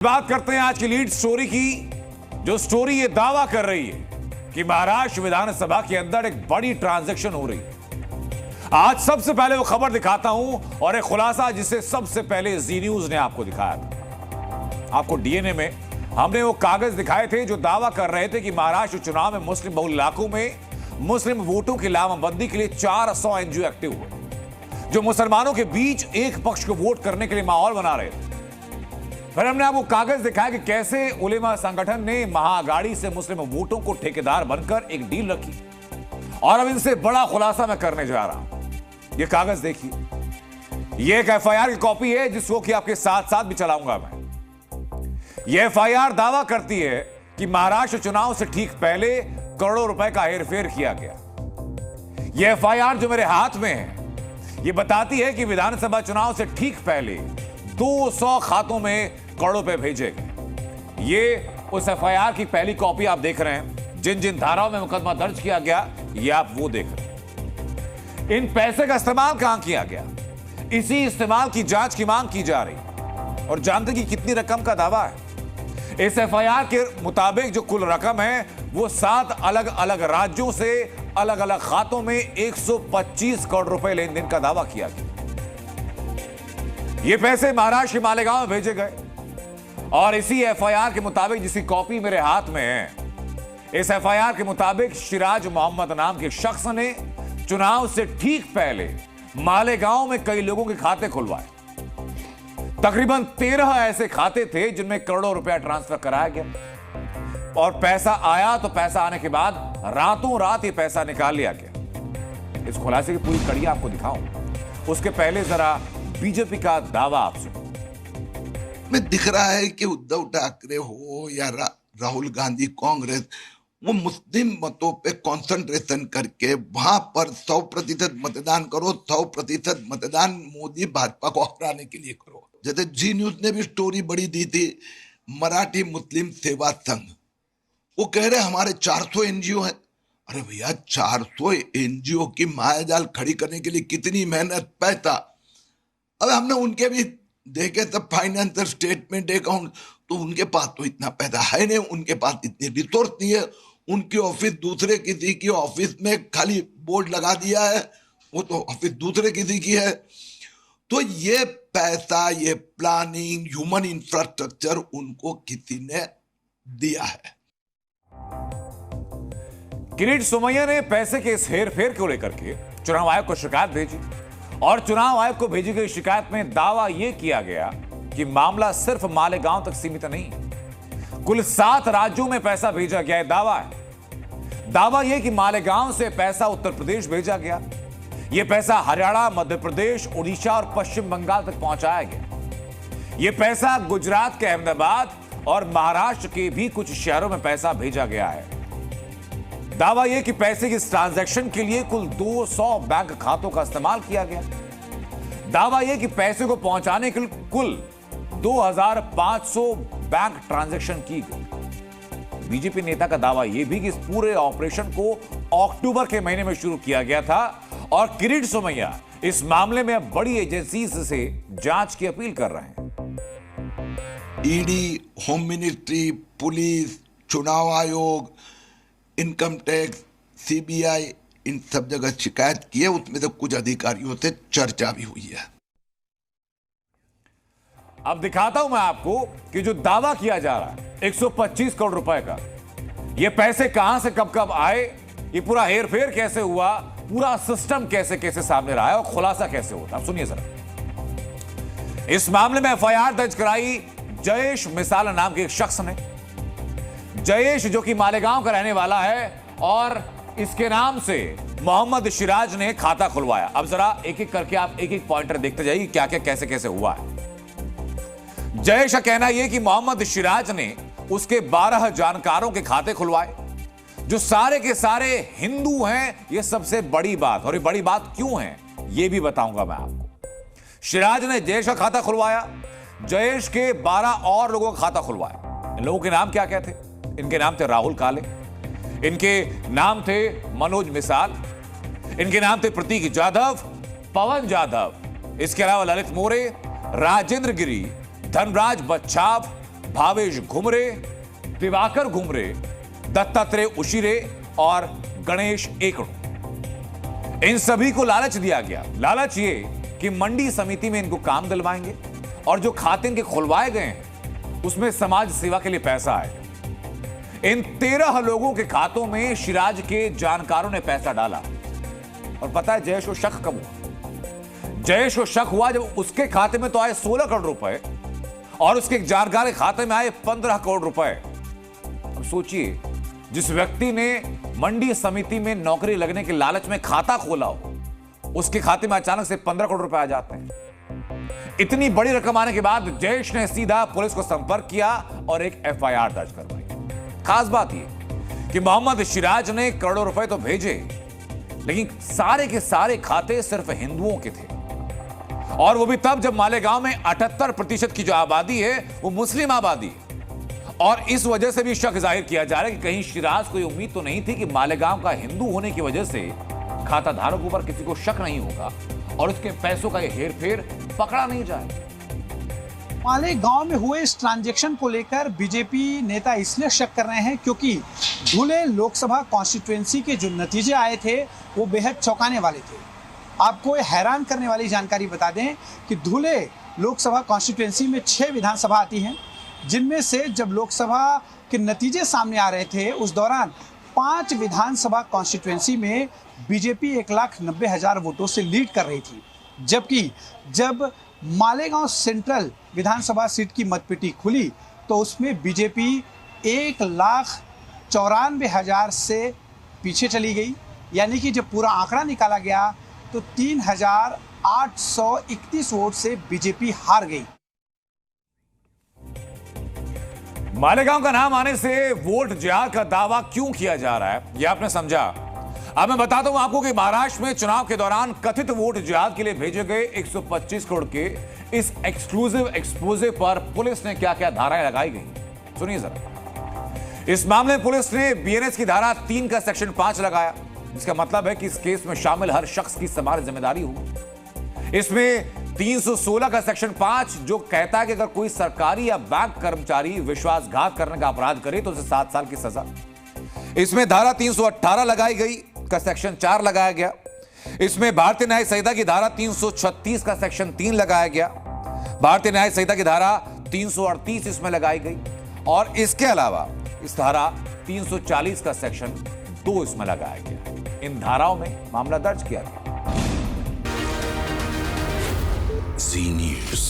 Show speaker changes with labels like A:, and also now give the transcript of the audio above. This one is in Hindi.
A: बात करते हैं आज की लीड स्टोरी की। जो स्टोरी ये दावा कर रही है कि महाराष्ट्र विधानसभा के अंदर एक बड़ी ट्रांजैक्शन हो रही है। आज सबसे पहले वो खबर दिखाता हूं और एक खुलासा जिसे सबसे पहले जी न्यूज ने आपको दिखाया था। आपको डीएनए में हमने वो कागज दिखाए थे जो दावा कर रहे थे कि महाराष्ट्र चुनाव में मुस्लिम बहुल इलाकों में मुस्लिम वोटों की लामबंदी के लिए 400 एनजीओ एक्टिव हुए, जो मुसलमानों के बीच एक पक्ष को वोट करने के लिए माहौल बना रहे थे। फिर हमने आपको कागज दिखाया कि कैसे उलेमा संगठन ने महाअगाड़ी से मुस्लिम वोटों को ठेकेदार बनकर एक डील रखी। और अब इनसे बड़ा खुलासा मैं करने जा रहा हूं। ये कागज देखिए, ये एक एफआईआर की कॉपी है जिसको कि आपके साथ साथ भी चलाऊंगा मैं। यह एफआईआर दावा करती है कि महाराष्ट्र चुनाव से ठीक पहले करोड़ों रुपए का हेरफेर किया गया। यह एफआईआर जो मेरे हाथ में है यह बताती है कि विधानसभा चुनाव से ठीक पहले 200 खातों में करोड़ों रुपए भेजे गए। ये उस एफआईआर की पहली कॉपी आप देख रहे हैं। जिन जिन धाराओं में मुकदमा दर्ज किया गया ये आप वो देख रहे हैं। इन पैसे का इस्तेमाल कहां किया गया, इसी इस्तेमाल की जांच की मांग की जा रही। और जानते कि कितनी रकम का दावा है। इस एफआईआर के मुताबिक जो कुल रकम है वो 7 अलग अलग राज्यों से अलग अलग खातों में 125 करोड़ रुपए लेन देन का दावा किया गया। ये पैसे महाराष्ट्र के मालेगांव में भेजे गए। और इसी एफआईआर के मुताबिक जिसकी कॉपी मेरे हाथ में है, इस एफआईआर के मुताबिक सिराज मोहम्मद नाम के शख्स ने चुनाव से ठीक पहले मालेगांव में कई लोगों के खाते खुलवाए। तकरीबन 13 ऐसे खाते थे जिनमें करोड़ों रुपया ट्रांसफर कराया गया। और पैसा आया तो पैसा आने के बाद रातों रात ये पैसा निकाल लिया गया। इस खुलासे की पूरी कड़ी आपको दिखाऊं उसके पहले जरा बीजेपी का दावा आप सुनो।
B: में दिख रहा है कि उद्धव ठाकरे हो या राहुल गांधी कांग्रेस, वो मुस्लिम मतों पे कंसंट्रेशन करके वहां पर 100% मतदान करो, 100% मतदान मोदी भाजपा को हराने के लिए करो। जैसे जी न्यूज ने भी स्टोरी बड़ी दी थी, मराठी मुस्लिम सेवा संघ, वो कह रहे हमारे 400 एनजीओ है। अरे भैया 400 एनजीओ की मायाजाल खड़ी करने के लिए कितनी मेहनत, पैसा। अब हमने उनके भी देखे तब फाइनेंशियल स्टेटमेंट अकाउंट, तो उनके पास तो इतना पैसा है नहीं, उनके पास इतनी रिसोर्स नहीं है। उनकी ऑफिस दूसरे किसी की ऑफिस में खाली बोर्ड लगा दिया है, वो तो ऑफिस दूसरे किसी की है। तो ये पैसा, ये प्लानिंग, ह्यूमन इंफ्रास्ट्रक्चर उनको किसी ने दिया है।
A: किरीट सोमैया ने पैसे के इस हेरफेर को लेकर के चुनाव आयोग को शिकायत भेजी। और चुनाव आयोग को भेजी गई शिकायत में दावा यह किया गया कि मामला सिर्फ मालेगांव तक सीमित नहीं, कुल 7 राज्यों में पैसा भेजा गया है। दावा यह कि मालेगांव से पैसा उत्तर प्रदेश भेजा गया, यह पैसा हरियाणा, मध्य प्रदेश, उड़ीसा और पश्चिम बंगाल तक पहुंचाया गया। यह पैसा गुजरात के अहमदाबाद और महाराष्ट्र के भी कुछ शहरों में पैसा भेजा गया है। दावा यह कि पैसे की इस ट्रांजैक्शन के लिए कुल 200 बैंक खातों का इस्तेमाल किया गया। दावा यह कि पैसे को पहुंचाने के लिए कुल 2500 बैंक ट्रांजैक्शन की गई। बीजेपी नेता का दावा यह भी कि इस पूरे ऑपरेशन को अक्टूबर के महीने में शुरू किया गया था। और किरीट सोमैया इस मामले में बड़ी एजेंसी से जांच की अपील कर रहे हैं।
B: ईडी, होम मिनिस्ट्री, पुलिस, चुनाव आयोग, इनकम टैक्स, सीबीआई, इन सब जगह शिकायत की है। उसमें से कुछ अधिकारियों से चर्चा भी हुई है।
A: अब दिखाता हूं मैं आपको कि जो दावा किया जा रहा है 125 करोड़ रुपए का, ये पैसे कहां से कब कब आए, ये पूरा हेरफेर कैसे हुआ, पूरा सिस्टम कैसे कैसे सामने रहा है और खुलासा कैसे होता है। सुनिए जरा। इस मामले में एफआईआर दर्ज कराई जयेश मिसाल नाम के एक शख्स ने। जयेश जो कि मालेगांव का रहने वाला है और इसके नाम से मोहम्मद सिराज ने खाता खुलवाया। अब जरा एक एक करके आप एक एक पॉइंटर देखते जाइए क्या क्या कैसे कैसे हुआ है। जयेश का कहना यह कि मोहम्मद सिराज ने उसके 12 जानकारों के खाते खुलवाए जो सारे के सारे हिंदू हैं। यह सबसे बड़ी बात, और ये बड़ी बात क्यों है यह भी बताऊंगा मैं आपको। सिराज ने जयेश का खाता खुलवाया, जयेश के 12 और लोगों का खाता खुलवाया। इन लोगों के नाम क्या क्या थे? इनके नाम थे राहुल काले, इनके नाम थे मनोज मिसाल, इनके नाम थे प्रतीक जाधव, पवन जाधव, इसके अलावा ललित मोरे, राजेंद्र गिरी, धनराज बच्छाव, भावेश घुमरे, दिवाकर घुमरे, दत्तात्रेय उशिरे और गणेश एकड़ू। इन सभी को लालच दिया गया। लालच ये कि मंडी समिति में इनको काम दिलवाएंगे और जो खाते इनके खुलवाए गए हैं उसमें समाज सेवा के लिए पैसा आए। इन 13 लोगों के खातों में शिराज के जानकारों ने पैसा डाला। और पता है जयेश को शक कब हुआ? जयेश को शक हुआ जब उसके खाते में तो आए 16 करोड़ रुपए और उसके एक जानकार के खाते में आए 15 करोड़ रुपए। अब सोचिए, जिस व्यक्ति ने मंडी समिति में नौकरी लगने के लालच में खाता खोला हो, उसके खाते में अचानक से 15 करोड़ रुपए आ जाते हैं। इतनी बड़ी रकम आने के बाद जयेश ने सीधा पुलिस को संपर्क किया और एक एफआईआर दर्ज करवाई। खास बात यह कि मोहम्मद शिराज ने करोड़ों रुपए तो भेजे, लेकिन सारे के सारे खाते सिर्फ हिंदुओं के थे, और वो भी तब जब मालेगांव में 78% की जो आबादी है वो मुस्लिम आबादी है। और इस वजह से भी शक जाहिर किया जा रहा है कि कहीं शिराज को उम्मीद तो नहीं थी कि मालेगांव का हिंदू होने की वजह से खाता धारकों पर किसी को शक नहीं होगा और उसके पैसों का ये हेरफेर पकड़ा नहीं जाए।
C: मालेगांव में हुए इस ट्रांजैक्शन को लेकर बीजेपी नेता इसलिए शक कर रहे हैं क्योंकि धुले लोकसभा कॉन्स्टिट्यूएंसी के जो नतीजे आए थे वो बेहद चौंकाने वाले थे। आपको हैरान करने वाली जानकारी बता दें कि धुले लोकसभा कॉन्स्टिट्यूएंसी में 6 विधानसभा आती हैं, जिनमें से जब लोकसभा के नतीजे सामने आ रहे थे उस दौरान 5 विधानसभा कॉन्स्टिट्यूएंसी में बीजेपी 1,90,000 वोटों से लीड कर रही थी, जबकि जब मालेगांव सेंट्रल विधानसभा सीट की मतपेटी खुली तो उसमें बीजेपी 1,94,000 से पीछे चली गई। यानी कि जब पूरा आंकड़ा निकाला गया तो 3,831 वोट से बीजेपी हार गई।
A: मालेगांव का नाम आने से वोट जिहाद का दावा क्यों किया जा रहा है, यह आपने समझा। अब मैं बताता हूं आपको कि महाराष्ट्र में चुनाव के दौरान कथित वोट जिहाद के लिए भेजे गए 125 करोड़ के इस एक्सक्लूसिव एक्सपोजे पर पुलिस ने क्या क्या धाराएं लगाई गई, सुनिए जरा। इस मामले में पुलिस ने बीएनएस की धारा 3 का सेक्शन 5 लगाया। इसका मतलब है कि इस केस में शामिल हर शख्स की समान जिम्मेदारी होगी। इसमें 316 का सेक्शन 5 जो कहता है कि अगर कोई सरकारी या बैंक कर्मचारी विश्वासघात करने का अपराध करे तो उसे 7 साल की सजा। इसमें धारा 318 लगाई गई का सेक्शन 4 लगाया गया। इसमें भारतीय न्याय संहिता की धारा 336 का सेक्शन 3 लगाया गया। भारतीय न्याय संहिता की धारा 338 इसमें लगाई गई और इसके अलावा इस धारा 340 का सेक्शन 2 इसमें लगाया गया। इन धाराओं में मामला दर्ज किया गया।
D: जी न्यूज़।